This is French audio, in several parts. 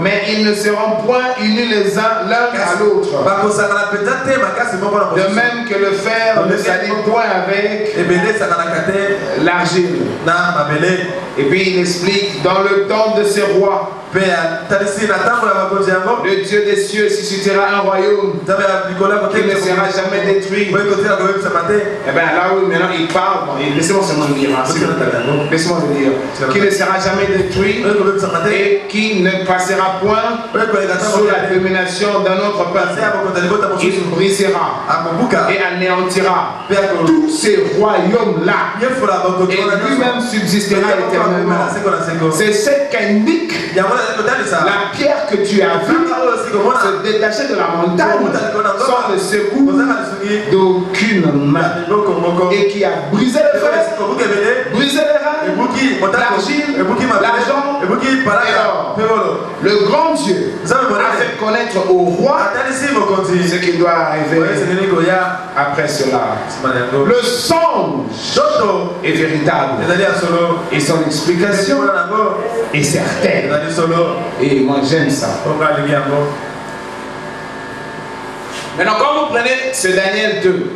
mais ils ne seront point unis les uns l'un à l'autre. De même que le fer ne s'allie point avec l'argile. Et puis il explique, dans le temps de ces rois, le Dieu des cieux suscitera un royaume qui ne sera jamais détruit. Et bien là où maintenant il parle, laissez-moi seulement le lire, laissez-moi le lire, qui ne sera jamais détruit et qui ne passera point sous la domination d'un autre peuple. Il brisera et anéantira tous ces royaumes-là et lui-même subsistera éternellement. C'est cette qu'indique la pierre que tu as vue se détacher de la montagne sans le secours d'aucune main et qui a brisé le fer, brisé les reins, l'argile, l'argent et l'or. Le grand Dieu a fait connaître au roi ce qui doit arriver après cela. Le songe est véritable et son explication est certaine. Et moi j'aime ça. Maintenant, quand vous prenez ce Daniel 2,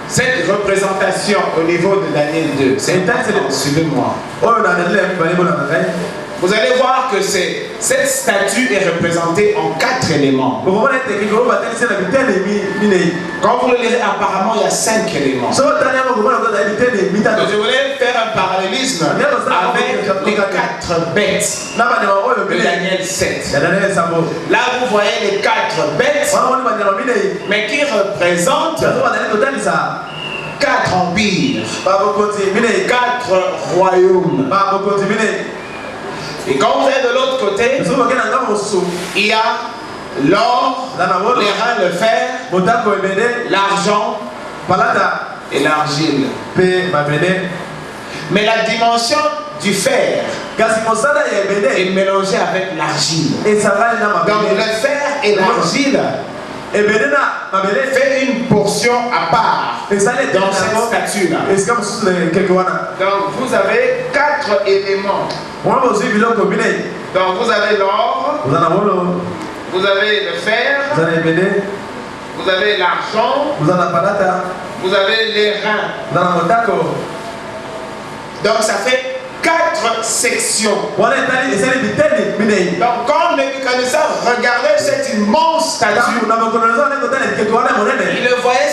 cette représentation au niveau de Daniel 2, c'est suivez-moi. Vous allez voir que cette statue est représentée en 4 éléments. Quand vous le lisez, apparemment il y a 5 éléments. Donc je voulais faire un parallélisme avec les 4 bêtes de Daniel 7. Là vous voyez les 4 bêtes, mais qui représentent 4 empires, 4 royaumes. Et quand vous êtes de l'autre côté, il y a l'or, les reins, le fer, l'argent et l'argile. Mais la dimension du fer est mélangée avec l'argile. Donc le fer et l'argile fait une portion à part dans cette statue-là. Donc vous avez 4 éléments. Donc vous avez l'or, vous avez le fer, vous avez l'argent, vous avez les reins. Donc ça fait 4 sections. Donc quand Nebuchadnezzar regardait cette immense statue, il le voyait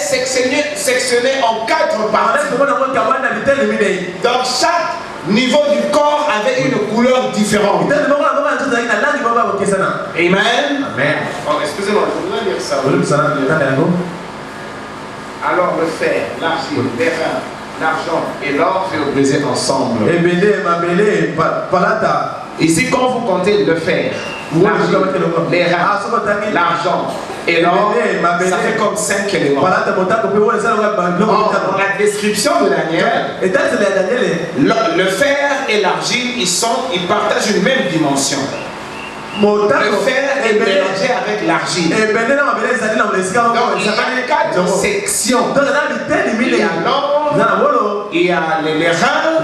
sectionné en 4 parties. Donc chaque niveau du corps avait une couleur différente. Amen. Oh, excusez-moi, je voudrais lire ça. Alors le fer, l'argile, les reins, l'argent et l'or furent brisés ensemble. Ici, quand vous comptez le fer, les reins, l'argent et l'or, ça fait comme 5 éléments. Dans la description de Daniel, le fer et l'argile, ils partagent une même dimension. Le fer est mélangé avec l'argile. Donc il y a 4 sections. Il y a l'or, il y a les reins,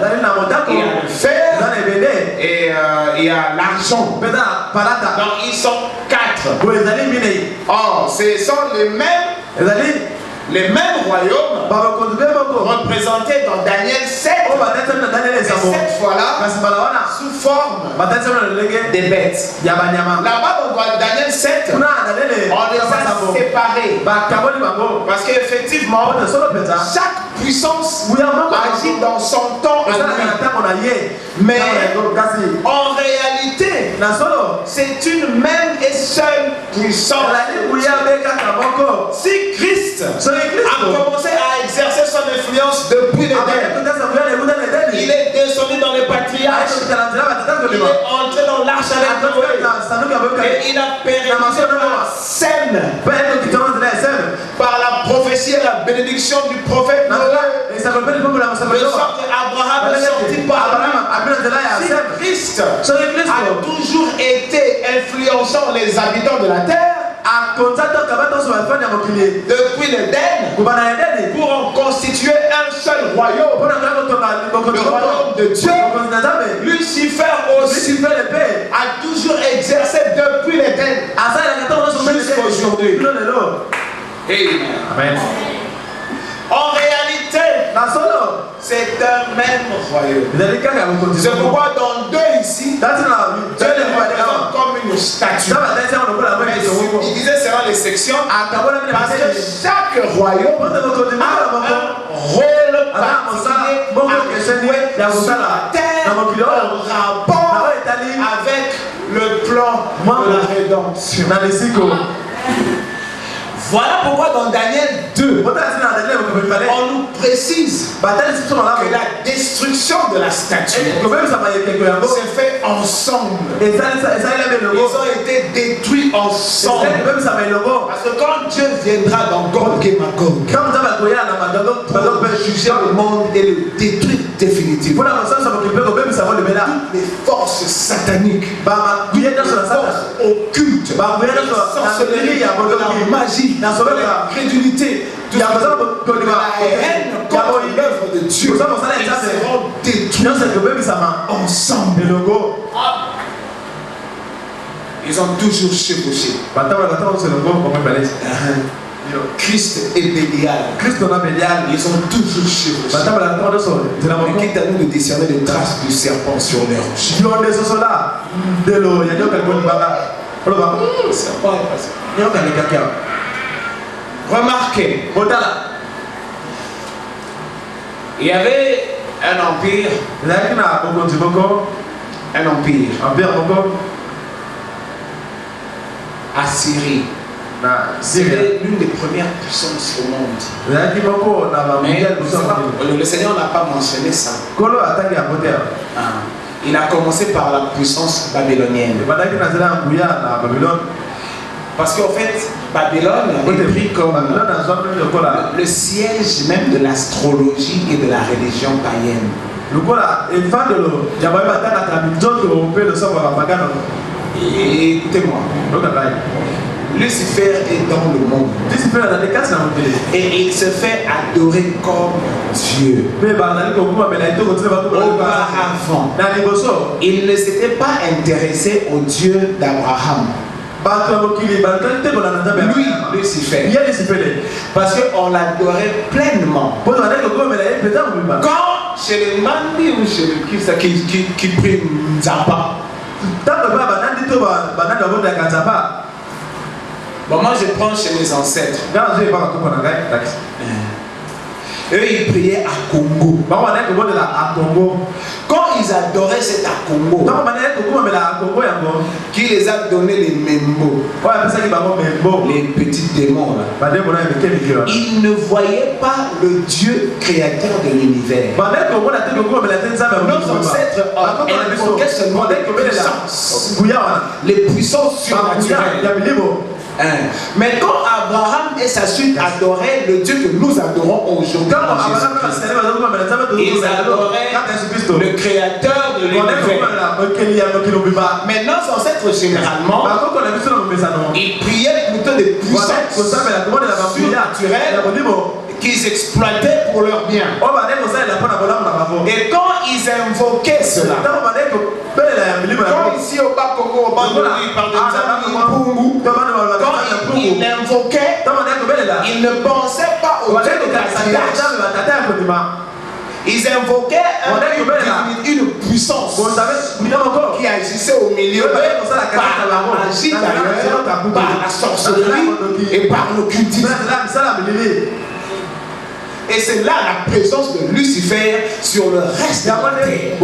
il y a le fer et il y a l'argent. Donc ils sont 4. Or, ce sont les mêmes royaumes représentés dans Daniel 7. Mais cette fois-là, sous forme des bêtes. Là-bas, dans Daniel 7, on les a séparés. Parce qu'effectivement, chaque puissance agit dans son temps à lui. Mais en réalité, c'est une même et seule puissance. Si Christ a commencé à exercer son influence depuis l'Éden, il est descendu dans les patriarches, il est entré dans l'arche avec Noé et il a pérennisé la scène par la prophétie et la bénédiction du prophète Noé, de sorte qu'Abraham est sorti par lui. Si Christ a toujours été influençant les habitants de la terre, depuis l'Éden, pour en constituer un seul royaume, le royaume de Dieu, Lucifer aussi a toujours exercé depuis l'Éden jusqu'à aujourd'hui. Amen. En réalité, c'est un même royaume. C'est pourquoi dans 2 ici, Dieu les représente comme une statue. Il disait selon les sections, parce que chaque royaume a un rôle particulier à jouer sur la terre en rapport avec le plan de la rédemption. Voilà pourquoi dans Daniel 2, on nous précise que la destruction de la statue s'est faite ensemble. Ils ont été détruits ensemble. Parce que quand Dieu viendra dans Gog et Magog, pour juger le monde et le détruire définitivement, toutes les forces sataniques, les forces occultes, la sorcellerie, la magie, la crédulité, de la haine contre l'œuvre de Dieu, ils seront détruits ensemble. Ils ont toujours chevauché. Christ et Bélial, ils ont toujours chevauché. Mais quitte à nous de discerner les traces du serpent sur les roches. Remarquez, il y avait un empire, Assyrie. C'était l'une des premières puissances au monde. Mais le Seigneur n'a pas mentionné ça. Il a commencé par la puissance babylonienne. Parce qu'en fait, Babylone est pris comme le siège même de l'astrologie et de la religion païenne. Et écoutez-moi, Lucifer est dans le monde et il se fait adorer comme Dieu. Auparavant, il ne s'était pas intéressé au Dieu d'Abraham. Lui, Lucifer, parce qu'on l'adorait pleinement. Quand chez les Mandi ou chez le qui prie Nzapa, bon, moi je prends chez mes ancêtres. Eux ils priaient à Congo. Quand ils adoraient cet Akongo, qui les a donné les mémos, les petits démons là, ils ne voyaient pas le Dieu créateur de l'univers. Nos ancêtres invoquaient seulement les puissances surnaturelles. Mais quand Abraham et sa suite adoraient le Dieu que nous adorons aujourd'hui, ils adoraient le créateur de l'univers. Mais nos ancêtres généralement, ils priaient plutôt des puissances surnaturelles qu'ils exploitaient pour leur bien. Et quand ils invoquaient cela, quand ici au Bas-Congo, au Bandoli, par de Nzambi, quand ils invoquaient, ils ne pensaient pas au Dieu de la. Ils invoquaient une puissance qui agissait au milieu par la magie d'ailleurs, par la sorcellerie et par l'occultisme. Et c'est là la présence de Lucifer sur le reste de la terre.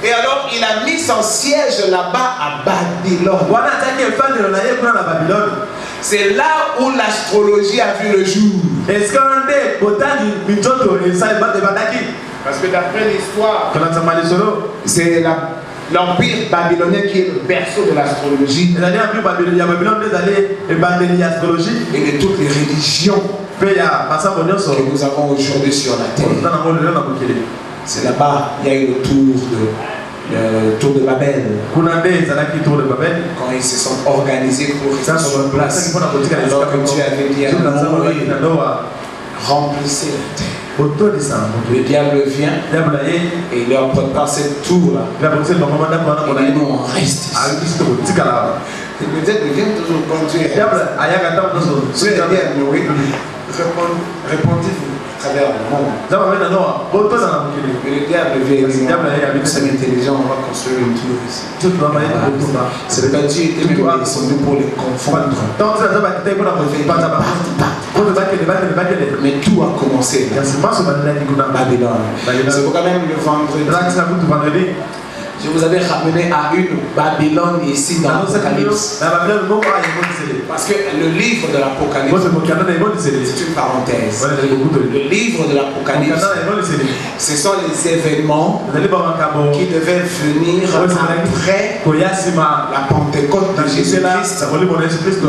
Et alors il a mis son siège là-bas à Babylone. C'est là où l'astrologie a vu le jour. Parce que d'après l'histoire, c'est l'empire babylonien qui est le berceau de l'astrologie et de toutes les religions que nous avons aujourd'hui sur la terre. C'est là-bas il y a eu le tour de Babel. Quand ils se sont organisés pour rester sur place, alors que Dieu avait dit à Noé, remplissez la terre. Le diable vient et il leur prépare cette tour-là. Et nous, on reste ici. Peut-être qu'il vient toujours conduire. Répondez-vous à travers le monde. Mais le diable vient avec son intelligence, on va construire une tour ici. C'est pas Dieu était même descendu pour les confondre. Mais tout a commencé Babylone. C'est pourquoi même le vendredi, je vous avais ramené à une Babylone ici dans l'Apocalypse. Parce que le livre de l'Apocalypse, c'est une parenthèse. Le livre de l'Apocalypse, ce sont les événements qui devaient venir après la Pentecôte de Jésus-Christ.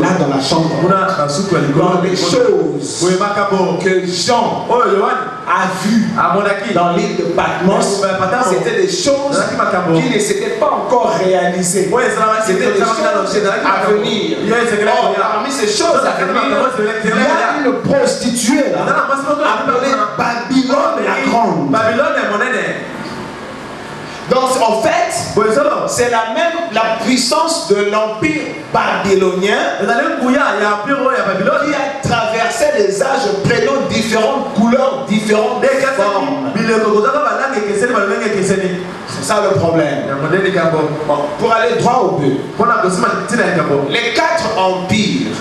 Là dans la chambre, dans les choses que Jean a vues dans l'île de Patmos, c'était des choses qui ne s'étaient pas encore réalisées. C'était des choses à venir. Or, parmi ces choses à venir, il y a une prostituée là, appelée Babylone la Grande. Donc en fait, c'est la puissance de l'empire babylonien qui a traversé les âges, prenant différentes couleurs, différentes formes. C'est ça le problème. Bon, pour aller droit au but, les 4 empires,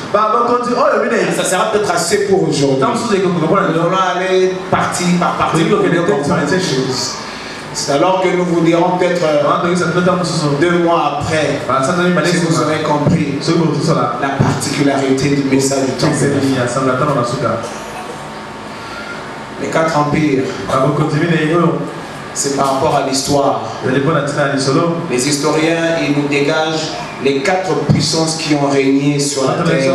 ça sera peut-être assez pour aujourd'hui. Nous allons aller partie par partie pour comprendre ces choses. C'est alors que nous vous dirons peut-être 2 mois après, si vous aurez compris la particularité du message du temps. Les 4 empires, c'est par rapport à l'histoire. Les historiens, ils nous dégagent les 4 puissances qui ont régné sur la terre.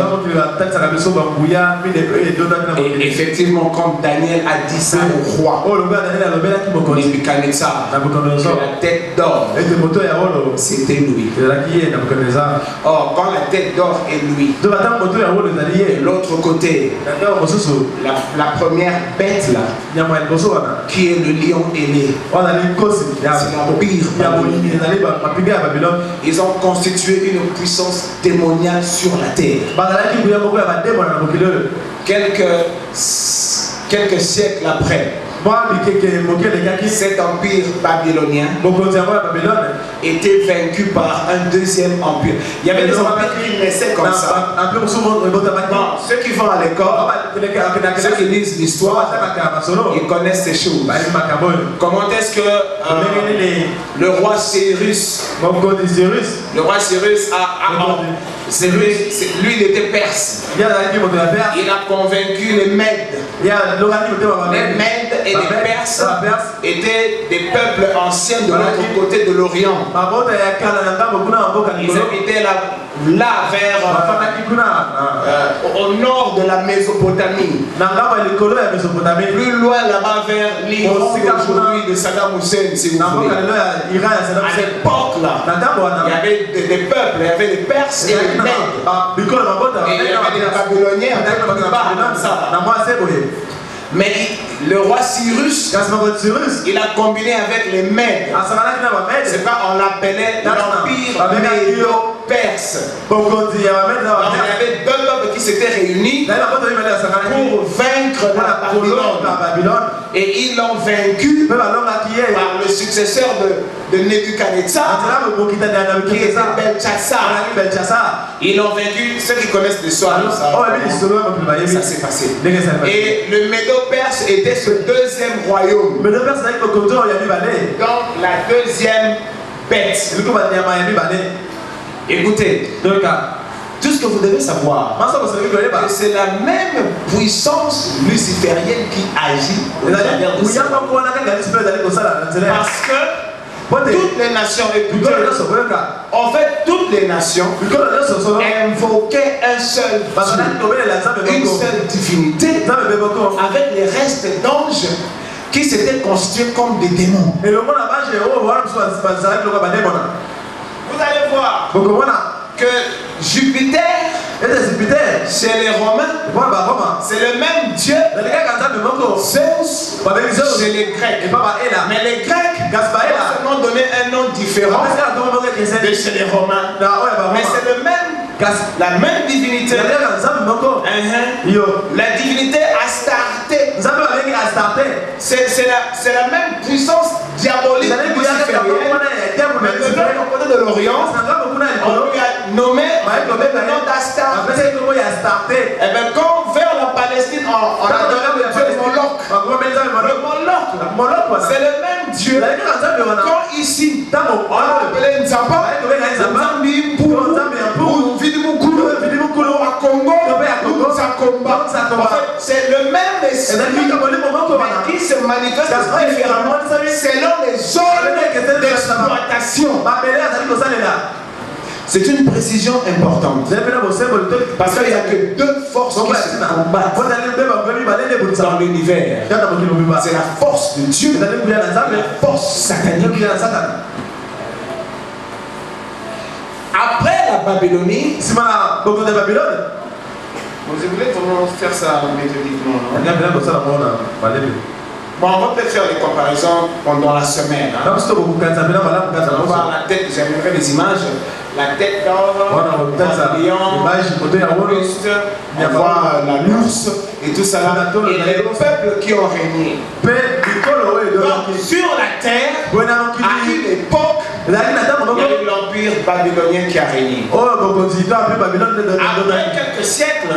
Et effectivement, comme Daniel a dit ça au roi Nebuchadnezzar, que la tête d'or, c'était lui. Or, quand la tête d'or est lui, de l'autre côté, la première bête là, qui est le lion ailé, c'est l'empire babylonien. Ils ont constitué une puissance démoniaque sur la terre. Quelques siècles après, cet empire babylonien était vaincu par un deuxième empire. Il y avait des empires qui naissaient comme ça. Bon, ceux qui vont à l'école, ceux qui lisent l'histoire, ils connaissent ces choses. Comment est-ce que le roi Cyrus, lui il était perse. Il a convaincu les Mèdes. Les Mèdes et les Perses étaient des peuples anciens de l'autre côté de l'Orient. Ils habitaient là vers au nord de la Mésopotamie. Plus loin là-bas vers l'Iran aujourd'hui de Saddam Hussein, si vous voulez. À l'époque là, il y avait des peuples, il y avait des Perses et des Mèdes. Et il y avait des Babyloniens comme ça. Mais le roi Cyrus, il a combiné avec les Mèdes. C'est pas on l'appelait l'empire médo-perse. Il y avait 2 peuples qui s'étaient réunis pour vaincre la Babylone. Et ils l'ont vaincu par le successeur de Nebuchadnezzar, qui était Belchassar. Ils l'ont vaincu, ceux qui connaissent l'histoire, ça s'est passé. Et le Médo-Perse était ce deuxième royaume. Donc la deuxième bête. Écoutez, tout ce que vous devez savoir, c'est la même puissance luciférienne qui agit au travers de ça. Parce que toutes les nations, écoutez, en fait, toutes les nations invoquaient un seul Dieu, une seule divinité, avec les restes d'anges qui s'étaient constitués comme des démons. Vous allez voir que Jupiter Chez les Romains, c'est le même Dieu. Zeus chez les Grecs. Mais les Grecs ont donné un nom différent de chez les Romains. Mais c'est le même. La même divinité. La divinité Astarté. C'est la même puissance diabolique. Mais de l'autre côté de l'Orient, on lui a nommé le nom d'Astarté. Et bien quand vers la Palestine, on a donné le dieu Moloch. Le Moloch, c'est le même Dieu. Quand ici, on a appelé Nzamba, c'est le même esprit qui se manifeste différemment selon les zones d'exploitation. C'est une précision importante. Parce qu'il n'y a que deux forces qui se combattent dans l'univers. C'est la force de Dieu et la force satanique. Après la Babylonie, je voulais vraiment faire ça méthodiquement. Bon, on va peut-être faire les comparaisons pendant la semaine. On va voir la tête, j'aimerais les images. La tête d'or, le lion, le buste, on voit la l'ours et tout ça. Et les peuples qui ont régné. Donc, sur la terre, à une époque, il y a eu l'empire babylonien qui a régné. Après quelques siècles,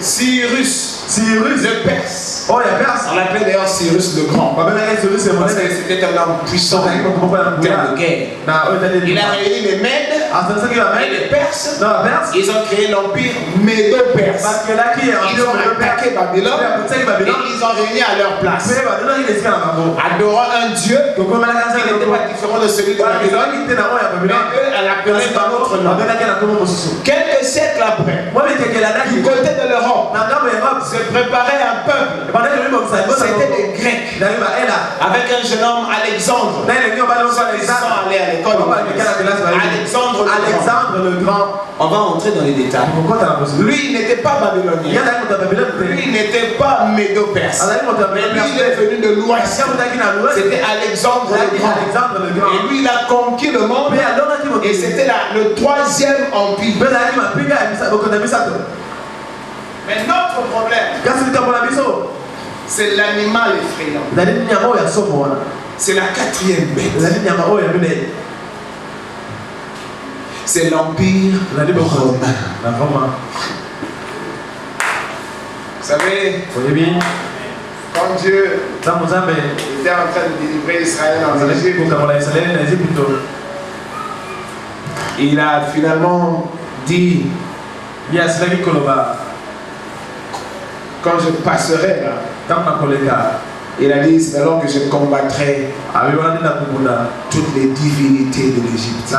Cyrus, le Perse. On l'appelait d'ailleurs Cyrus le Grand. Parce que c'était un homme puissant en termes de guerre. Il a réuni les Mèdes et les Perses. Ils ont créé l'empire Médo-Perse. Ils ont attaqué Babylone et ils ont régné à leur place. Adorant un Dieu qui n'était pas différent de celui de Babylone, mais eux, elle appelait par notre nom. Quelques siècles après, du côté de l'Europe, se préparait un peuple. C'était des Grecs. Avec un jeune homme, Alexandre. Ils sont allés à l'école. Alexandre le Grand. On va entrer dans les détails. Lui, il n'était pas babylonien. Lui, il n'était pas médo-perse. Mais lui, il est venu de l'Ouest. C'était Alexandre le Grand. Et lui, il a conquis le monde. Et c'était le troisième empire. Mais notre problème, c'est l'animal effrayant. C'est la quatrième bête. C'est l'empire romain. Vous savez, quand Dieu était en train de délivrer Israël en Égypte, il a finalement dit, quand je passerai là, il a dit, c'est alors que je combattrai toutes les divinités de l'Égypte.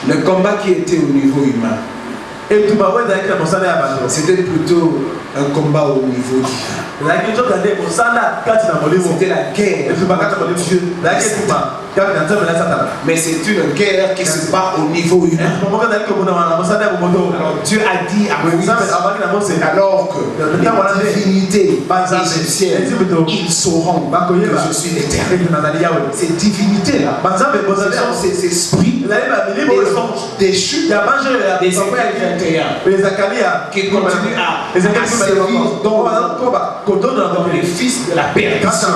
Le combat qui était au niveau humain, c'était plutôt un combat au niveau divin. C'était la guerre entre Dieu et Satan. Mais c'est une guerre qui se bat au niveau humain. Alors Dieu a dit à Moïse, alors que les divinités égyptiennes, ils sauront que je suis l'Éternel. Ces divinités-là, ces esprits, des anges déchus, des qui continuent à servir dans les fils de la perdition.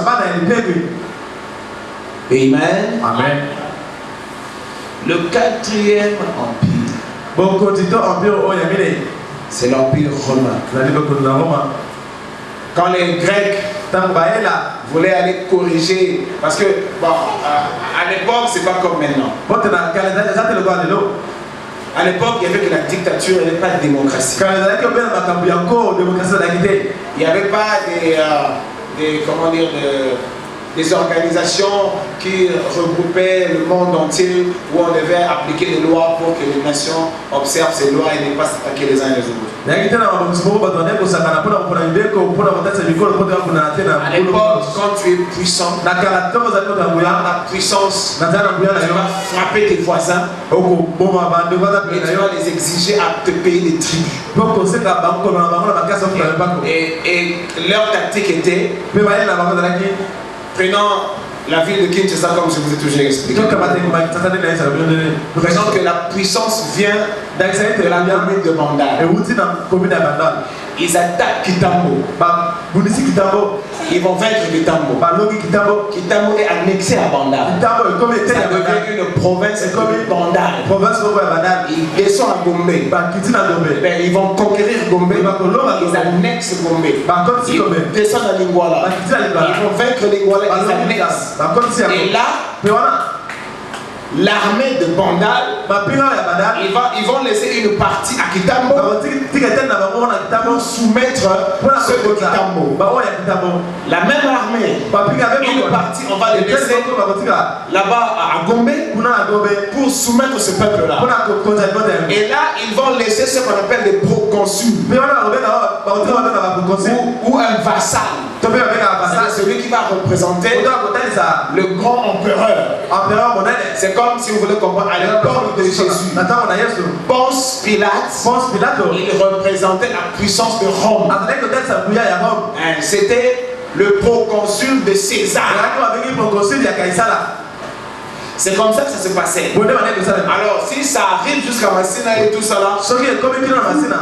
Amen. Amen. Le quatrième empire, c'est l'empire romain. Quand les Grecs voulaient aller corriger, parce que bon, à l'époque c'est pas comme maintenant. À l'époque, il n'y avait que la dictature, il n'y avait pas de démocratie. Il n'y avait pas des comment dire, des organisations qui regroupaient le monde entier où on devait appliquer des lois pour que les nations observent ces lois et ne pas s'attaquer les uns les autres. À l'époque, quand tu es puissant, la puissance, tu vas frapper tes voisins et tu vas les exiger à te payer des tribus. Et leur tactique était, prenant la ville de Kinshasa comme je vous ai toujours expliqué. Présente que la puissance vient de la commune de Bandal. Ils attaquent Kitambo. Ils vont vaincre Kitambo. Kitambo est annexé à Bandal. Ça devient une province de Bandal. Ils descendent à Gombe. Ils vont conquérir Gombe. Ils annexent Gombe. Ils descendent à Lingwala. Ils vont vaincre Lingwala. Ils annexent. Et là, l'armée de Bandal, ils vont laisser une partie à Kitambo pour soumettre ceux de Kitambo. La même armée, une partie, on va les laisser là-bas à Gombe pour soumettre ce peuple-là. Et là, ils vont laisser ce qu'on appelle des proconsuls ou un vassal. C'est celui qui va représenter le grand empereur. C'est comme si vous voulez comprendre, à l'époque de Jésus, Ponce Pilate, il représentait la puissance de Rome. C'était le proconsul de César. C'est comme ça que ça se passait. Alors, si ça arrive jusqu'à Massina et tout ça là,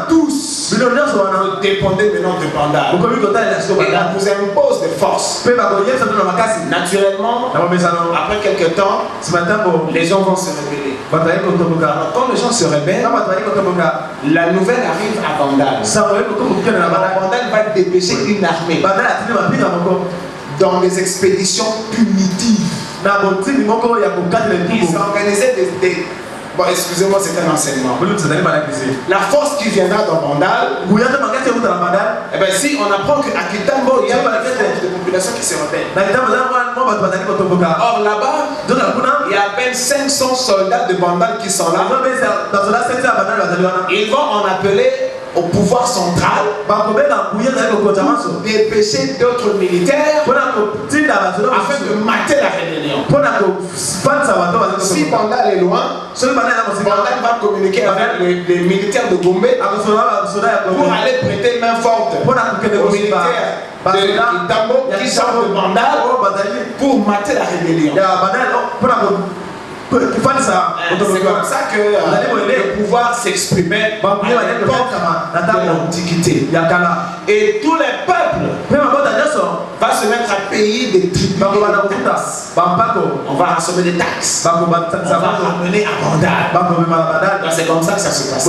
tous dépendaient maintenant de Bandal. Et on vous impose des forces. Naturellement, après quelques temps, les gens vont se rébeller. Alors, quand les gens se rebellent, la nouvelle arrive à Bandal. Bandal va dépêcher une armée dans des expéditions punitives. Ils organisaient des... Bon, excusez-moi, c'est un enseignement. La force qui viendra dans Bandal, eh bien, si on apprend qu'à Kitambo, il y a une force de population qui se rebelle. Or, là-bas, il y a à peine 500 soldats de Bandal qui sont là. Ils vont en appeler au pouvoir central pour dépêcher d'autres militaires afin de mater la rébellion. Si Bandal est loin, Bandal va communiquer avec les militaires de Gombe pour aller prêter main forte aux militaires de Kitambo qui sortent de Bandal pour mater la rébellion. C'est comme ça que le pouvoir s'exprimait à l'époque de l'Antiquité. Et tous les peuples vont se mettre à payer des tribus. On va assommer des taxes. On va ramener à Bandal. C'est comme ça que ça se passe.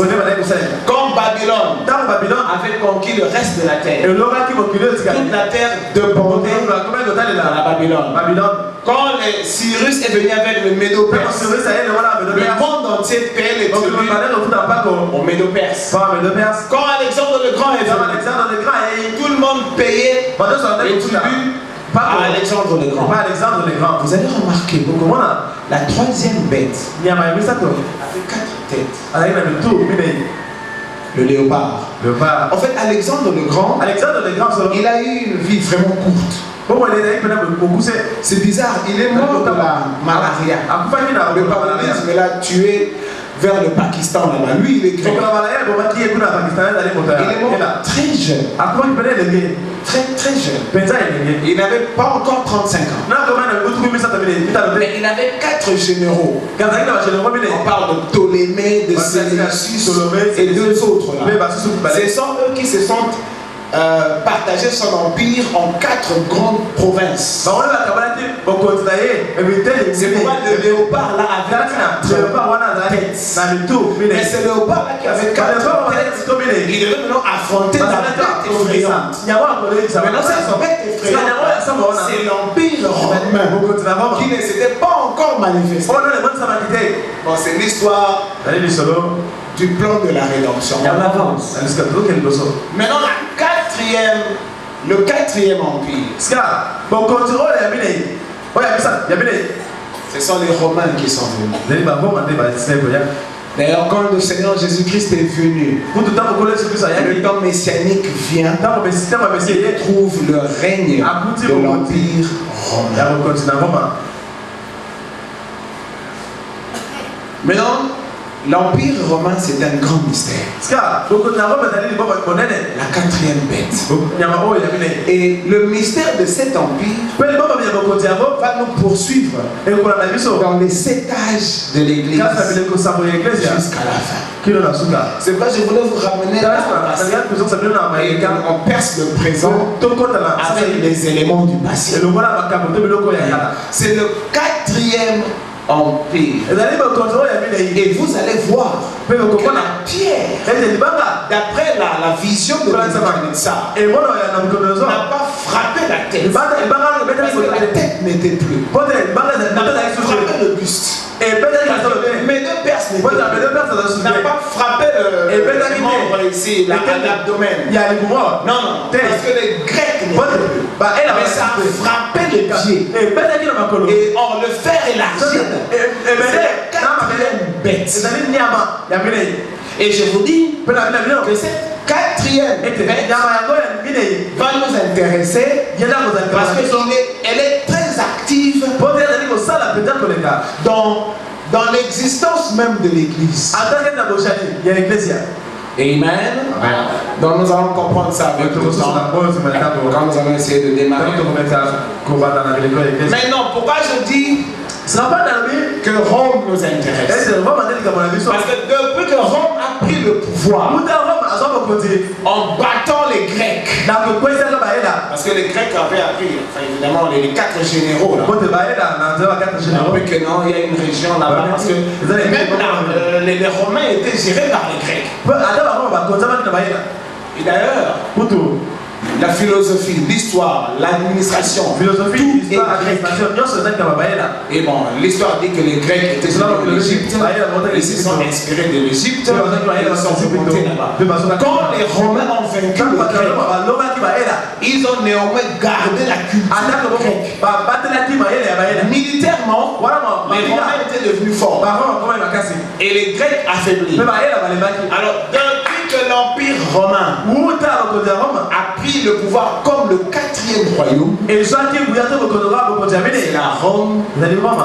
Comme Babylone avait conquis le reste de la terre, toute la terre dépendait de la Babylone. Quand Cyrus est venu avec le Médo-Perse, le monde entier payait les tribus aux Médo-Perses. Quand Alexandre le Grand est venu, tout le monde payait les tribus à Alexandre le Grand. Vous allez remarquer, la troisième bête avait 4 têtes. Le léopard. En fait, Alexandre le Grand, il a eu une vie vraiment courte. C'est bizarre, il est mort de la malaria. Le paludisme l'a tué vers le Pakistan là-bas. Lui, il est grec. Il est mort très jeune. Très jeune. Il n'avait pas encore 35 ans. Mais il avait 4 généraux. On parle de Ptolémée, de Séleucus et 2 autres là. Ce sont eux qui se sont partagé son empire en 4 grandes provinces. C'est pourquoi le léopard là avait 4 têtes. Mais ce léopard là qui avait 4 têtes, il devait maintenant affronter la bête effrayante. Maintenant cette bête effrayante, c'est l'empire romain qui ne s'était pas encore manifesté. Bon, c'est l'histoire du plan de la rédemption. Maintenant la 4e le quatrième empire. Ce sont les Romains qui sont venus. D'ailleurs, quand le Seigneur Jésus-Christ est venu, le temps messianique vient, il trouve le règne de l'Empire romain. Maintenant, l'Empire romain, c'est un grand mystère. La quatrième bête. Et le mystère de cet empire va nous poursuivre dans les 7 âges de l'Église jusqu'à la fin. C'est pourquoi je voulais vous ramener là, et quand on perce le présent avec les éléments du passé. C'est le quatrième empire. Et vous allez voir que la pierre, d'après la vision de Nebuchadnezzar, n'a pas frappé la tête. Parce que la tête n'était plus. N'a pas frappé le buste. Mais deux perses n'a pas frappé le membre ici, l'abdomen. Non, parce que les Grecs n'étaient plus. Mais ça a frappé les pieds. Et or le fer et l'argile, c'est la quatrième bête. Et je vous dis que cette quatrième bête va nous intéresser parce qu'elle est très active dans l'existence même de l'Église. Amen. Donc nous allons comprendre ça avec le temps quand nous allons essayer de démarrer. Maintenant, pourquoi je dis que Rome nous intéresse? Parce que depuis que Rome a pris le pouvoir en battant les Grecs, parce que les Grecs avaient appris, évidemment, les 4 généraux là. Après que non, il y a une région là-bas, parce que même là, les Romains étaient gérés par les Grecs. Et d'ailleurs, la philosophie, l'histoire, l'administration, et bon, l'histoire dit que les Grecs étaient sur l'Égypte, ils se sont inspirés de l'Égypte, ils sont remontés là-bas. Quand les Romains ont vaincu les Grecs, ils ont néanmoins gardé la culture grecque. Militairement, les Romains étaient devenus forts et les Grecs affaiblis. Alors, depuis que l'Empire romain a pris le pouvoir comme le 4e royaume, c'est la Rome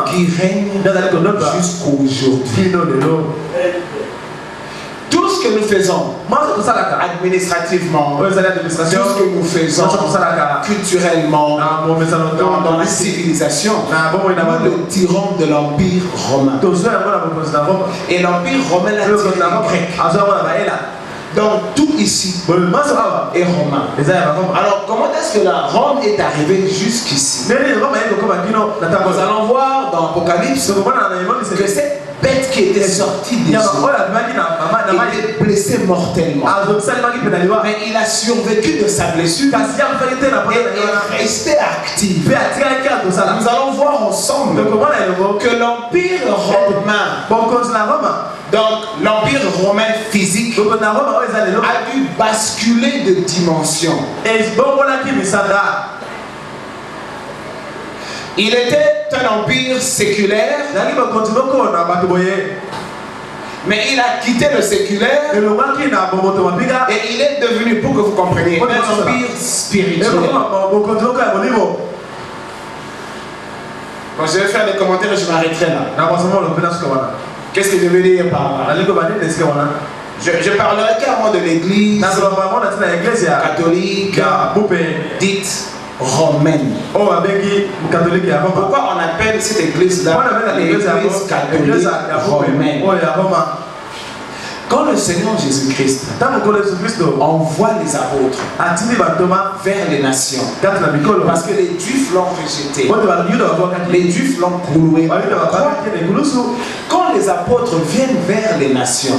qui règne jusqu'au aujourd'hui. Tout ce que nous faisons administrativement, tout ce que nous faisons culturellement, dans la civilisation, nous le tirons de l'Empire romain. Et l'Empire romain a tiré les Grecs. Donc tout ici est romain. Alors comment est-ce que la Rome est arrivée jusqu'ici? Nous allons voir dans l'Apocalypse que cette bête qui était sortie des eaux était blessée mortellement. Mais il a survécu de sa blessure et est resté actif. Nous allons voir ensemble que l'Empire romain, donc l'Empire romain physique, a dû basculer de dimension. Il était un empire séculaire, mais il a quitté le séculaire et il est devenu, pour que vous compreniez, un empire spirituel. Quand je vais faire des commentaires, je m'arrêterai là. Qu'est-ce que je veux dire par là? Je parlerai clairement de l'église catholique dite romaine. Pourquoi on appelle cette église-là l'église catholique romaine? Quand le Seigneur Jésus-Christ envoie les apôtres vers les nations, parce que les Juifs l'ont rejeté, les Juifs l'ont cloué. Quand les apôtres viennent vers les nations,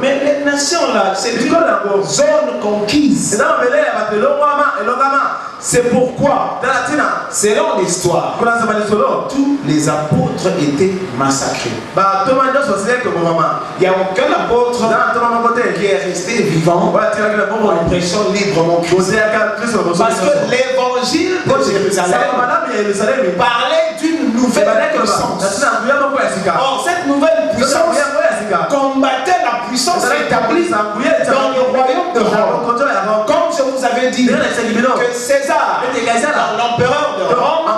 mais les nations là, c'est une zone conquise. C'est pourquoi, selon l'histoire, tous les apôtres étaient massacrés. Il n'y a aucun apôtre qui est resté vivant en prêchant librement Christ. Parce que l'évangile de Jérusalem parlait d'une nouvelle puissance. Or, cette nouvelle puissance combattait la puissance établie dans le royaume de Rome. Comme je vous avais dit que César, l'empereur de Rome,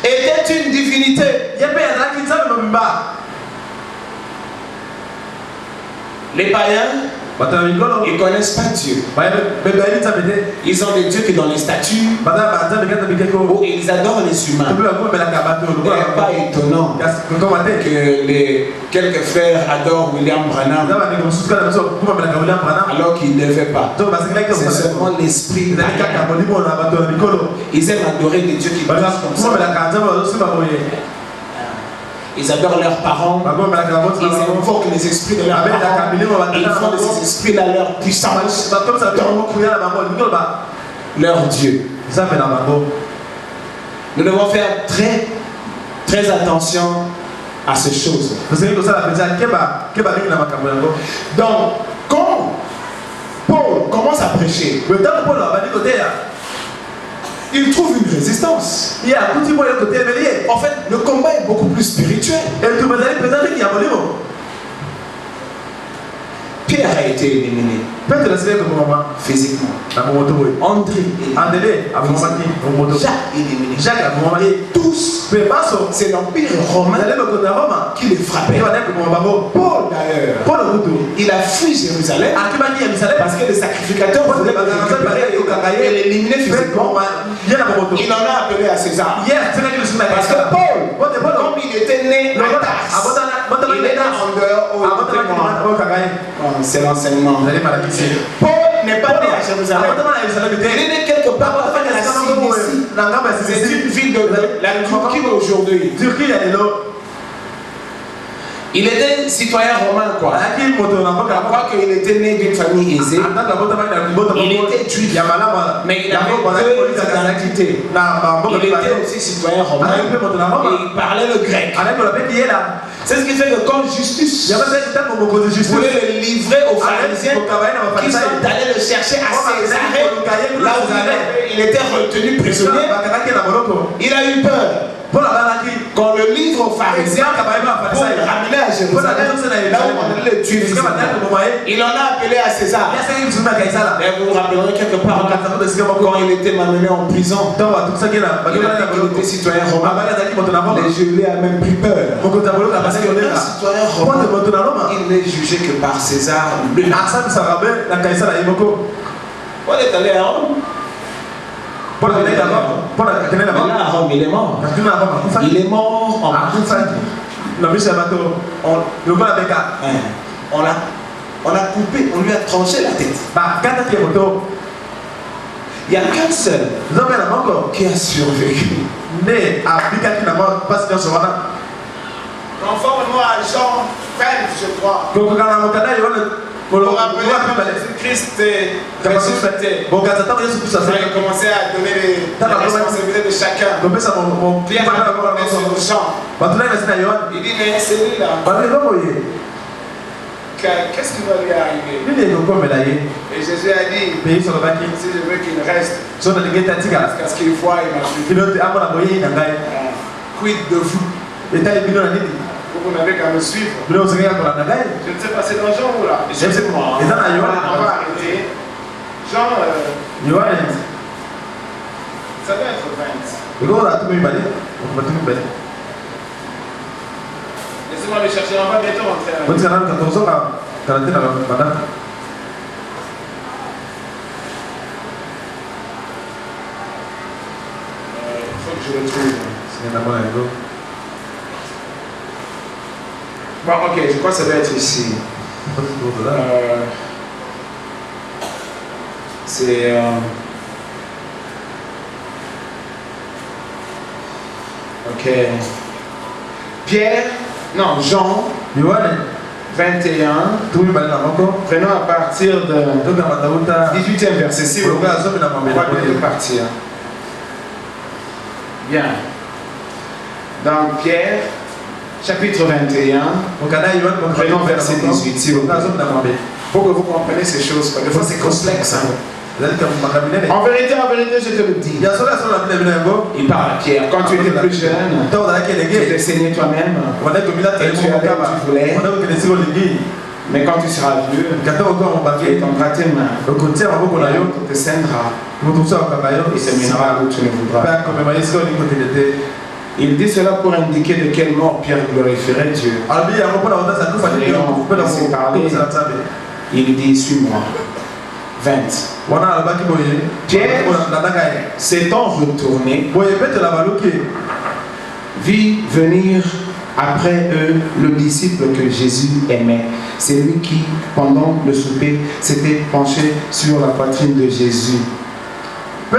était une divinité. Les païens, ils ne connaissent pas Dieu. Ils ont des dieux qui sont dans les statues où ils adorent les humains. Il n'est pas étonnant que les quelques frères adorent William Branham alors qu'ils ne devaient pas. C'est seulement l'esprit. Ils aiment adorer des dieux qui pensent comme ça. Ils adorent leurs parents, ils invoquent les esprits de leurs parents, ils font de ces esprits-là leur puissance, leur Dieu. Nous devons faire très, très attention à ces choses. Donc, quand Paul commence à prêcher, il trouve une résistance. En fait, le combat est beaucoup plus spirituel. Pierre a été éliminé physiquement. André Jacques éliminé. Et tous, c'est l'empire romain qui les frappait. Paul d'ailleurs, il a fui Jérusalem parce que les sacrificateurs voulaient récupérer et l'éliminer physiquement. Il en a appelé à César. Parce que Paul, comme il était né à Tarse, il est en dehors. C'est l'enseignement. Paul n'est pas né à Jérusalem. Il est né quelque part à la Cilicie. C'est une ville de la Turquie aujourd'hui. Il était citoyen romain, quoi. On croit qu'il était né d'une famille aisée. Il était juif, mais il avait deux identités. Il était aussi citoyen romain et il parlait le grec. C'est ce qui fait que quand Justus voulait le livrer aux pharisiens qui sont allés le chercher à Césarée, là où il était retenu prisonnier, il a eu peur. Qu'on le livre aux pharisiens pour le ramener à Jérusalem, là où on allait le tuer. Il en a appelé à César. Et vous vous rappellerez quelque part quand il était malmené en prison. Il a dit qu'il était citoyen romain. Les gelés a même pris peur. Parce que le citoyen romain, il n'est jugé que par César lui-même. On est allé à Rome. Mais là, à Rome, il est mort. Il est mort en on a coupé, on lui a tranché la tête. Il n'y a qu'un seul qui a survécu. Conformément à Jean 20, je crois. Pour rappeler que Jésus-Christ est ressuscité. Il a commencé à donner les responsabilités de chacun. Pierre a commencé sur le champ. Il dit, mais celui-là, qu'est-ce qui va lui arriver? Et Jésus a dit, si je veux qu'il reste, jusqu'à ce qu'il voie ma chute. Quid de vous? Vous n'avez qu'à me suivre. Je ne sais pas, c'est dans Jean ou là? Je sais pas. On va arrêter. Jean, ça doit être 20. Laissez-moi le chercher, on va bientôt rentrer. Il faut que je le trouve. Bon, ok, je crois que ça doit être ici. C'est... ok. Pierre, non, Jean 21. Prenons à partir de 18e verset. Si vous voulez, on va bientôt partir. Bien. Dans Pierre, chapitre 21, prenons verset 18, s'il vous plaît. Pour que vous compreniez ces choses, parce que des fois c'est complexe. En vérité, je te le dis. Il parle à Pierre. Quand tu étais plus jeune, tu étais saigné toi-même. Et tu avais où tu voulais. Mais quand tu seras vieux, et ton baptême te saindra. Il se mènera où tu ne voudras. Il dit cela pour indiquer de quelle mort Pierre glorifierait Dieu. Il dit, suis-moi. 20. Pierre, s'étant retourné, vit venir après eux le disciple que Jésus aimait. C'est lui qui, pendant le souper, s'était penché sur la poitrine de Jésus. Et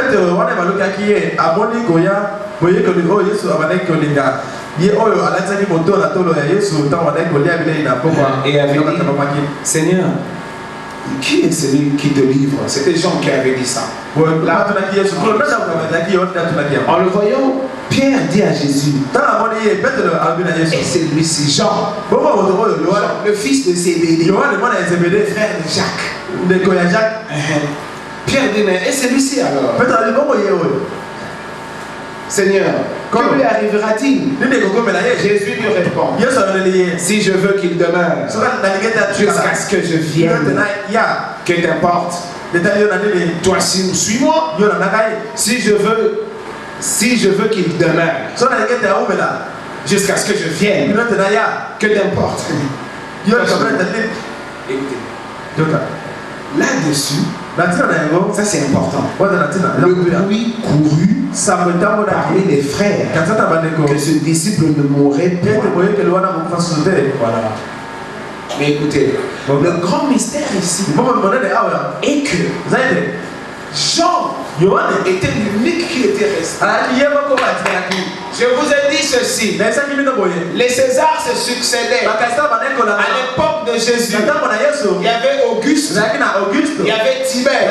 avait dit, Seigneur, qui est celui qui te livre? C'était Jean qui avait dit ça. Là, en le voyant, Pierre dit à Jésus, et c'est lui-ci, Jean, le fils de Zébédée, le frère de Jacques. Pierre dit, mais et c'est lui-ci alors? Seigneur, que lui arrivera-t-il? Jésus lui répond, si je veux qu'il demeure jusqu'à ce que je vienne, que t'importe, toi suis-moi. Si je veux qu'il demeure jusqu'à ce que je vienne, que t'importe. Écoutez, là-dessus, ça c'est important. Le bruit courut parmi les frères que ce disciple ne mourrait point. Voilà. Mais écoutez, le grand mystère ici est que Jean était l'unique qui était resté. Je vous ai dit ceci. Les Césars se succédaient. À l'époque de Jésus, il y avait Auguste, il y avait Tibère.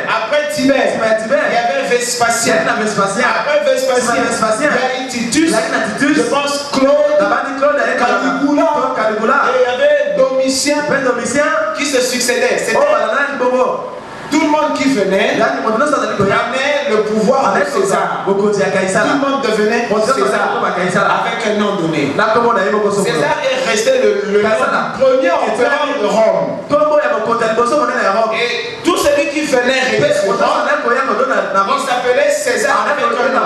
Après Tibère, il y avait Vespasien. Après Vespasien, il y avait Titus. Je pense Claude, Caligula. Et il y avait Domitien qui se succédaient. C'était tout le monde qui venait prenait le pouvoir de César. Tout le monde devenait César avec un nom donné. César est resté le premier empereur de Rome. Et tout celui qui venait régner sur Rome, il s'appelait César avec un nom.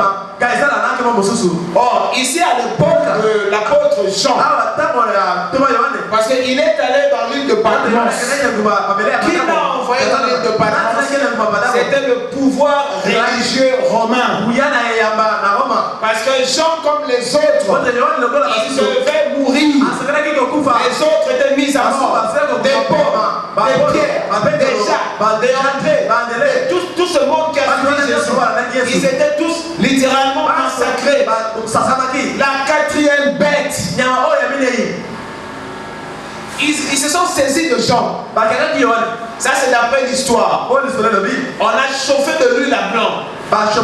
Or, ici à l'époque de l'apôtre Jean, parce qu'il est allé dans l'île de Patmos. Qui l'a envoyé dans l'île de Patmos? C'était le pouvoir religieux romain. Parce que Jean, comme les autres, ils devaient mourir. Les autres étaient mis à mort. Des Paul, des Pierre, des Jacques, des André, tout ce monde qui a suivi Jésus, ils étaient tous littéralement massacrés. La quatrième bête. Ils se sont saisis de Jean. Ça c'est d'après l'histoire. On a chauffé de l'huile à blanc. On a pris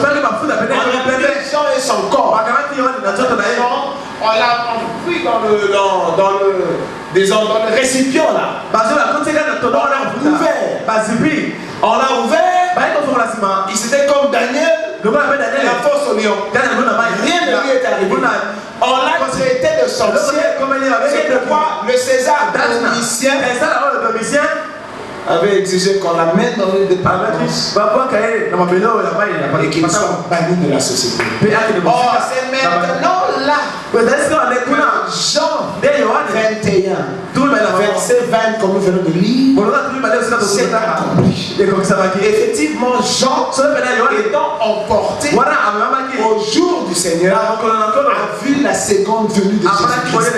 Jean et son corps. On l'a pris dans le récipient là. On l'a ouvert. Il s'était comme Daniel. La fosse au lion. Rien ne lui est arrivé. On l'a traité de sorcier. C'est pourquoi le César Domitien avait exigé qu'on l'amène dans l'île de Patmos et qu'il soit banni de la société. Or, c'est maintenant là que Jean 21, verset 20, comme nous venons de lire, c'est accompli. Effectivement, Jean, étant emporté au jour du Seigneur, a vu la seconde venue de Jésus-Christ.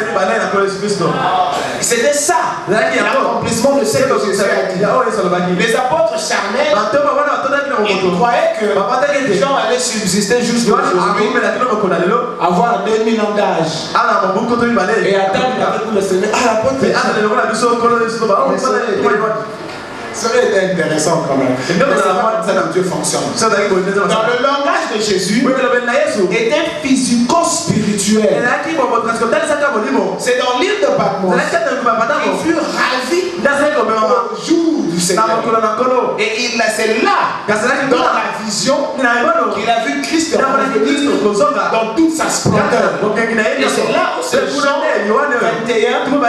C'était ça, l'accomplissement de ce que Jésus a dit. Les apôtres charnels, ils croyaient que Jean allait subsister jusqu'à aujourd'hui, avoir 2000 ans d'âge et attendre avec le Seigneur. Ça serait intéressant quand même. Et donc, Dieu fonctionne. Dans le langage de Jésus, était physico-spirituel. C'est dans l'île de Patmos qu'il fut ravi au jour du Seigneur. Et c'est là, dans la vision, qu'il a vu Christ dans toute sa splendeur. Et c'est là où ce Jean 21, 20,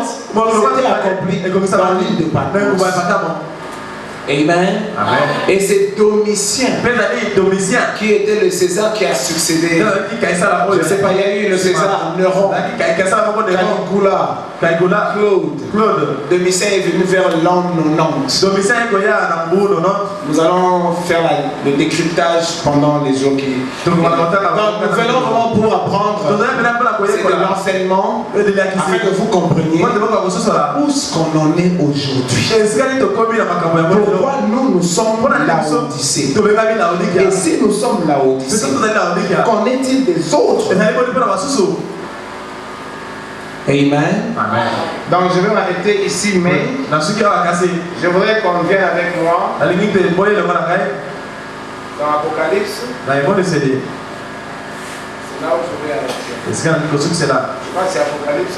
s'était accompli dans l'île de Patmos. Amen. Amen. Et c'est Domitien qui était le César qui a succédé. Je ne sais pas, il y a eu le César Néron, Caligula, Claude. Domitien est venu vers l'an 90. Nous allons faire le décryptage pendant les jours qui... Donc nous venons vraiment pour apprendre. C'est de l'enseignement afin que vous compreniez où est-ce qu'on en est aujourd'hui. Pourquoi nous sommes Laodicée? Et si nous sommes Laodicée, qu'en est-il des autres? Amen. Amen. Donc je vais m'arrêter ici, mais je voudrais qu'on vienne avec moi dans Apocalypse. C'est là où je vais arrêter. Je crois que c'est Apocalypse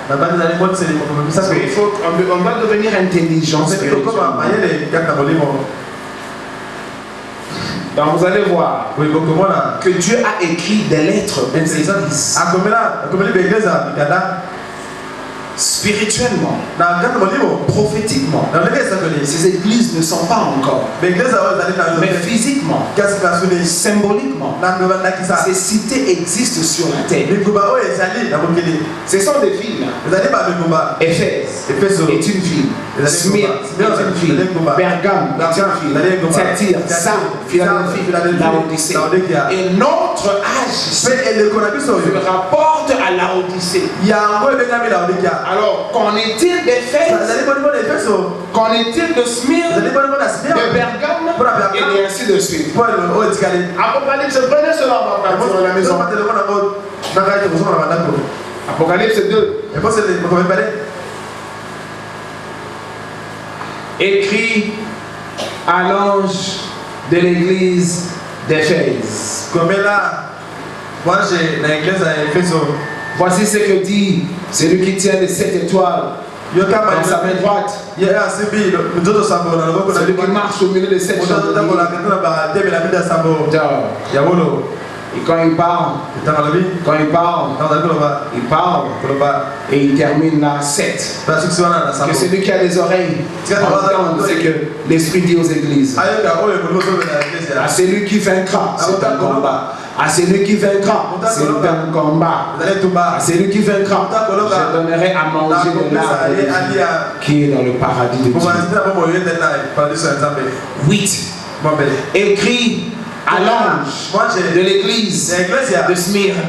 3. Parce qu'il faut, on doit devenir intelligent. Donc vous allez voir que Dieu a écrit des lettres aux églises. Spirituellement, prophétiquement, ces églises ne sont pas encore. Mais physiquement, symboliquement, ces cités existent sur la terre. Ce sont des villes. Éphèse est une ville. Smyrne est une ville. Pergame est une ville. Thyatire, Sardes, Philadelphie, Laodicée. Et notre âge se rapporte à Laodicée. Alors, qu'en est-il d'Éphèse? Qu'en est-il de Smyrne, de Pergame, et ainsi de suite? Apocalypse, prenez cela dans la maison. Apocalypse 2. Écrit à l'ange de l'église d'Éphèse. Voici ce que dit celui qui tient les 7 étoiles dans sa main droite. Celui qui marche au milieu des 7 chandeliers. Et quand il parle, et il termine là 7. Que celui qui a des oreilles entende ce que l'Esprit dit aux églises. À celui qui vaincra, c'est un combat. À celui qui vaincra, c'est un combat. À celui qui vaincra, je donnerai à manger de l'arbre qui est dans le paradis de Dieu. 8. Écrit à l'ange de l'église de Smyrne.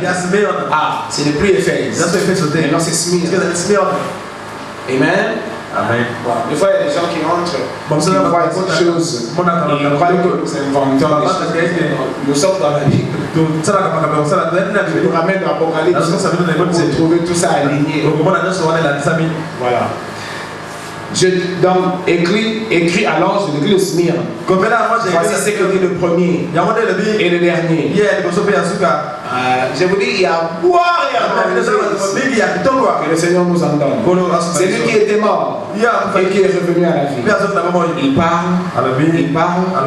Ah, c'est le plus Éphèse. Maintenant c'est Smyrne. Amen. Amen. Des fois, il y a des gens qui entrent, qui voient des choses, ils croient que nous inventons des choses. Nous sommes dans la Bible. Je vous ramène dans l'Apocalypse. Vous trouvez tout ça aligné. Voilà. Donc, écrit à l'ange de l'église de Smyrne. Voici ce que dit le premier et le dernier. Je vous dis, il y a boire et à manger. Que le Seigneur nous en donne. C'est lui qui était mort et qui est revenu à la vie. Il parle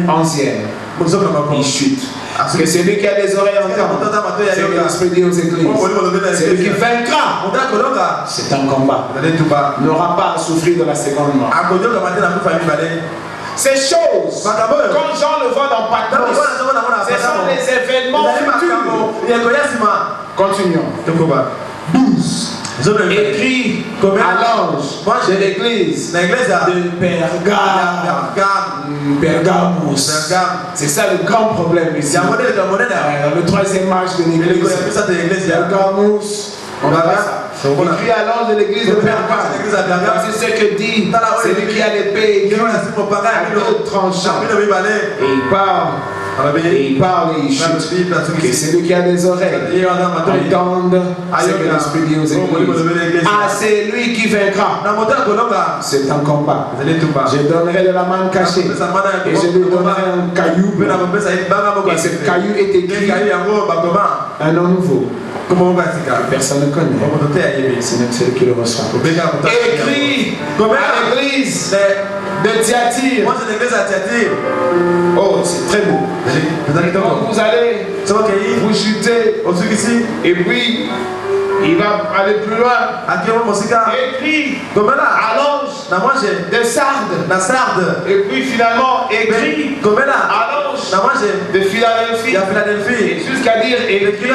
ancienne. Il chute. Que celui qui a des oreilles entend. C'est que l'Esprit dit aux églises. Celui qui vaincra, c'est un combat. N'aura pas à souffrir de la seconde mort. Ces choses, quand Jean le voit dans Patmos, ce sont les événements futurs. Continuons. 12. Écrit à l'ange de l'église de Pergamos. C'est ça le grand problème ici. Le troisième âge de l'église. Pergamos. On va voir ça. Écrit à l'ange de l'église de Pergame. C'est ce que dit celui qui a l'épée aiguë à deux tranchants. Et il parle Et il parle et il chute. Que celui qui a des oreilles entende ce que l'Esprit dit aux églises. Ah, c'est lui qui vaincra. C'est un combat. Je donnerai de la manne cachée et je lui donnerai un caillou. Et ce caillou est écrit un nom nouveau. Personne ne connaît. C'est notre seul qui le reçoit. Écrit à l'église de Thyatire. Moi, c'est l'église à Thyatire. Oh, c'est très beau. Donc vous allez vous chuter et puis il va aller plus loin. Écrit à l'ange de Sardes. Et puis finalement écrit à l'ange de Philadelphie. Et jusqu'à dire écrit à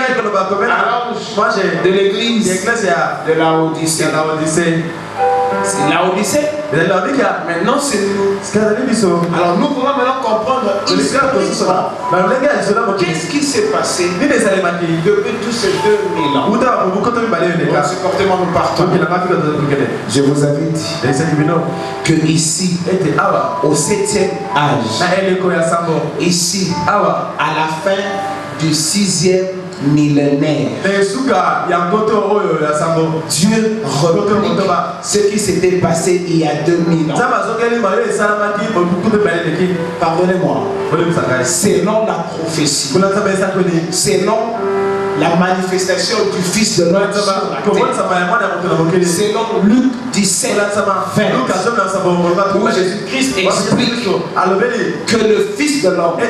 l'ange de l'église de Laodicée. C'est Laodicée. Maintenant c'est nous. Alors nous pouvons maintenant comprendre historiquement qu'est-ce qui s'est passé depuis tous ces 2000 ans. Comment nous partons. Je vous invite que ici, au 7e âge, ici, à la fin du 6e millénaire, Dieu reprend ce qui s'était passé il y a 2000 ans. Pardonnez-moi, selon la prophétie, selon la manifestation du Fils de l'homme sur la terre, selon Luc 17, 20, où Jésus-Christ explique que le Fils de l'homme a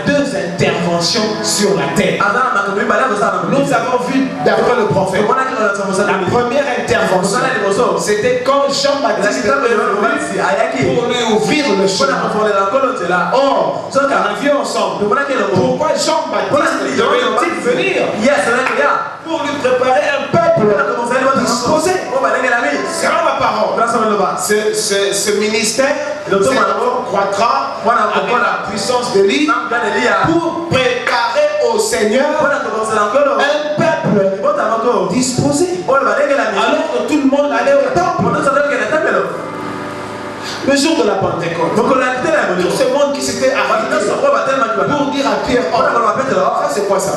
2 interventions sur la terre. Nous avons vu d'après le prophète, la première intervention, c'était quand Jean-Baptiste est venu pour lui ouvrir le chemin. Or, on a vu ensemble pourquoi Jean-Baptiste devait-il venir pour lui préparer un peuple disposé. Selon ma parole, ce ministère croîtra avec la puissance de l'île pour préparer au Seigneur un peuple disposé. Alors que tout le monde allait au temple. Le jour de la Pentecôte, tout ce monde qui s'était arrêté pour dire à Pierre, ça c'est quoi ça?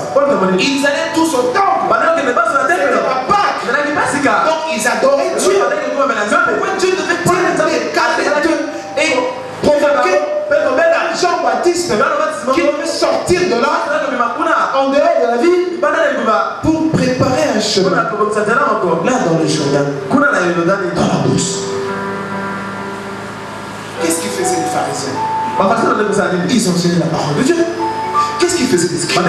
Ils allaient tous au temple. Donc ils adoraient Dieu. Pourquoi Dieu devait-il caler d'eux et provoquer Jean-Baptiste qui devait sortir de là, en dehors de la ville, pour préparer un chemin? Là dans le Jourdain, dans la brousse. Qu'est-ce qu'ils faisaient les pharisiens? Ils enseignaient la parole de Dieu. Qu'est-ce qu'ils faisaient les scribes?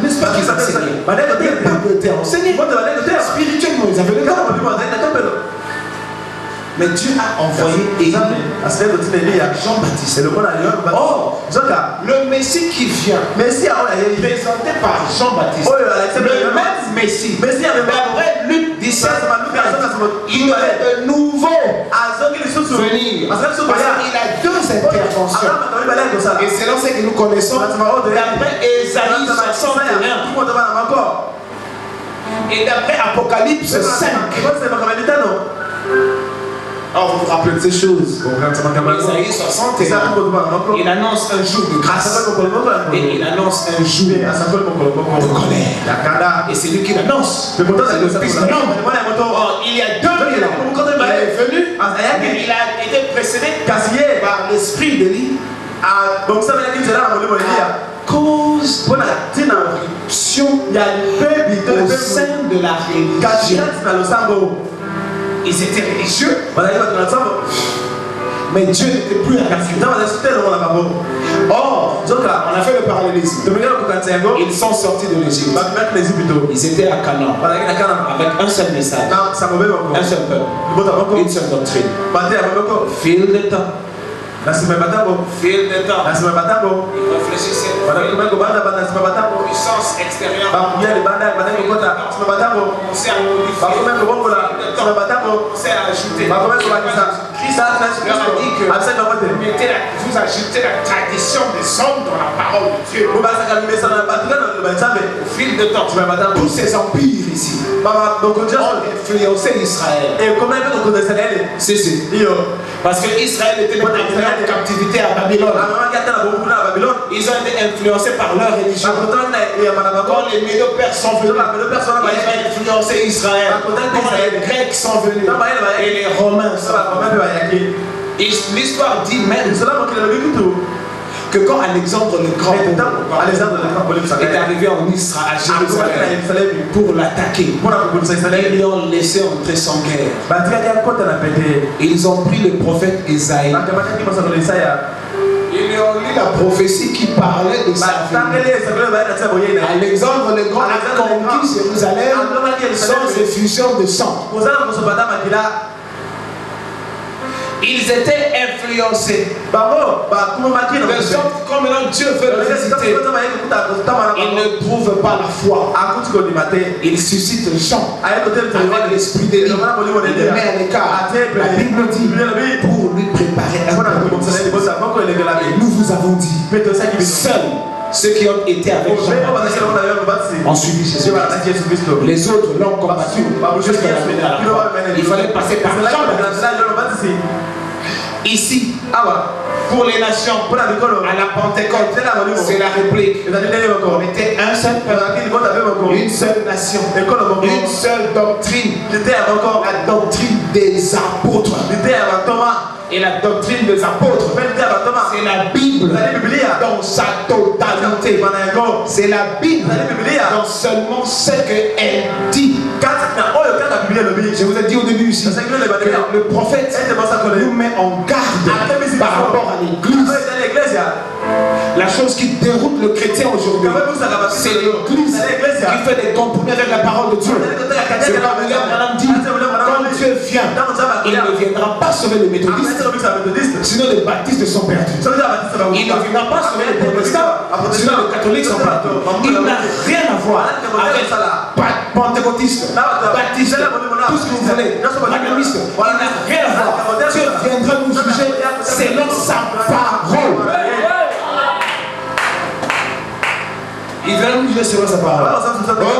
N'est-ce pas qu'ils enseignaient? Le peuple était enseigné. Spirituellement, ils avaient le temps. Mais Dieu a envoyé Élie à Jean-Baptiste. Or, le Messie qui vient, présenté par Jean-Baptiste, le même Messie, d'après Luc 17, il devait de nouveau venir. Parce qu'il a 2 interventions. Et selon ce que nous connaissons, d'après Ésaïe 61 et d'après Apocalypse 5. Alors vous vous rappelez de ces choses. Isaïe 61, il annonce un jour de grâce et il annonce un jour de colère. Et c'est lui qui l'annonce. C'est le Fils de l'homme. Or, il y a 2000 ans, il est venu, il a été précédé par l'esprit d'Élie à cause de la corruption au sein de la religion. Ils étaient religieux, mais Dieu n'était plus à la. Or, on a fait le parallélisme. Ils sont sortis de l'Égypte. Ils étaient à Canaan avec un seul message, un seul peuple, une seule doctrine. Fil de temps. Fil de temps. Ils réfléchissaient. Puissance extérieure. Commencer à ajouter. Christ leur a dit que vous ajoutez la tradition des hommes dans la parole de Dieu. Au fil de temps, tous ces empires ici influencé Israël. Si. Parce que Israël était en captivité à Babylone. Ils ont été influencés par leur religion. Quand les Médo-Perses sont venus, ils ont influencé Israël. Quand les Grecs sont venus et les Romains sont venus. L'histoire dit même que quand Alexandre le Grand est arrivé en Israël, à Jérusalem, pour l'attaquer, ils lui ont laissé entrer sans guerre. Ils ont pris le prophète Isaïe. Ils lui ont lu la prophétie qui parlait de sa vie. Alexandre le Grand a conquis Jérusalem sans effusion de sang. Ils étaient influencés. De sorte que comme maintenant Dieu veut le visiter, ils ne trouvent pas la foi. Ils suscitent le chant avec l'esprit de Dieu. Il le met à l'écart. La Bible dit pour lui préparer un peuple. Nous vous avons dit, seuls ceux qui ont été avec Jean-Baptiste ont suivi Jésus. Les autres l'ont combattu jusqu'à l'amener à la croix. Il fallait passer par Jean-Baptiste. Ici, pour les nations, à la Pentecôte, c'est la réplique. On était un seul peuple, une seule nation, une seule doctrine, la doctrine des apôtres. Et la doctrine des apôtres, c'est la Bible dans sa totalité. C'est la Bible dans seulement ce qu'elle dit. Je vous ai dit au début ici que le prophète nous met en garde par rapport à l'église. La chose qui déroute le chrétien aujourd'hui, c'est l'église qui fait des compromis avec la parole de Dieu. C'est comme William Branham dit, quand Dieu vient, il ne viendra pas sauver les méthodistes, sinon les baptistes sont perdus. Il ne viendra pas sauver les protestants, sinon les catholiques sont perdus. Il n'a rien à voir avec pentecôtistes, baptistes, tout ce que vous voulez, panamistes. Il n'a rien à voir. Dieu viendra nous juger selon sa parole. Il vient nous juger selon sa parole.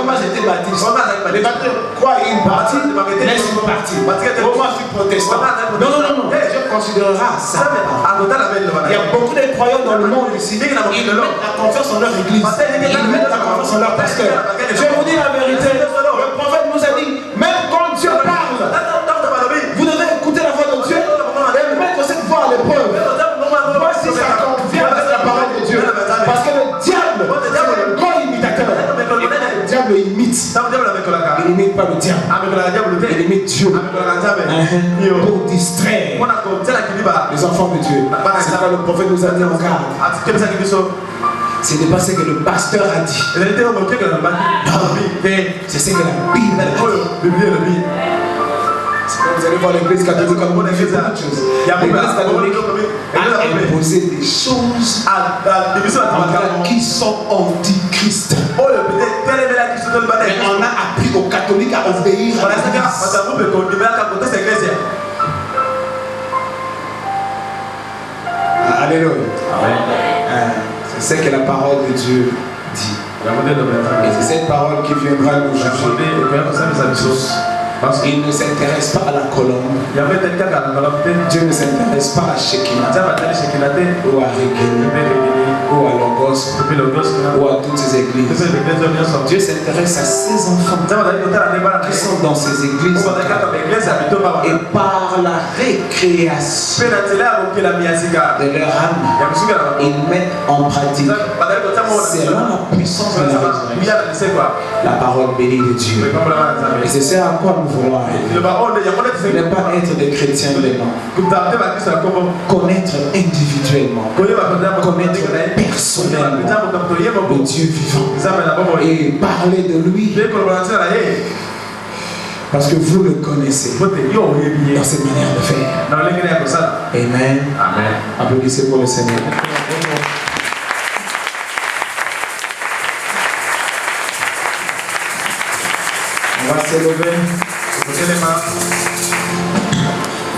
Moi j'étais baptiste. Les baptistes croient une partie, laisse une partie. Moi je suis protestant. Non. Dieu considérera ça. Il y a beaucoup de croyants dans le monde ici. Ils mettent la confiance en leur église. Ils mettent la confiance en leur pasteur. Je vous dis la vérité. Le prophète nous a dit, même quand Dieu parle, vous devez écouter la voix de Dieu et mettre cette voix à l'épreuve. Voici ça convient avec la parole de Dieu. Parce que le diable, c'est le grand imitateur. Le diable imite. Il n'imite pas le diable. Il imite Dieu. Pour distraire les enfants de Dieu. C'est ce que le prophète nous a dit en garde. Ce n'est pas ce que le pasteur a dit. C'est ce que la Bible a dit. Vous allez voir l'église catholique comme on a fait beaucoup de choses. L'église catholique a imposé des choses qui sont antichrist. Mais on a appris aux catholiques à obéir à l'église. Alléluia. C'est ce que la parole de Dieu dit. Et c'est cette parole qui viendra nous juger. Parce qu'il ne s'intéresse pas à la colombe. Dieu ne s'intéresse pas à Shekinah, ou à Regeni, ou à Logos, ou à toutes ces églises. Dieu s'intéresse à ses enfants qui sont dans ces églises. Et par la récréation de leur âme, ils mettent en pratique, selon la puissance de la résurrection, la parole bénie de Dieu. Et c'est ça à quoi nous voulons arriver. Ne pas être des chrétiens vraiment. Connaître individuellement, connaître personnellement le Dieu vivant et parler de lui. Parce que vous le connaissez dans cette manière de faire. Amen. Applaudissez pour le Seigneur. On va se lever.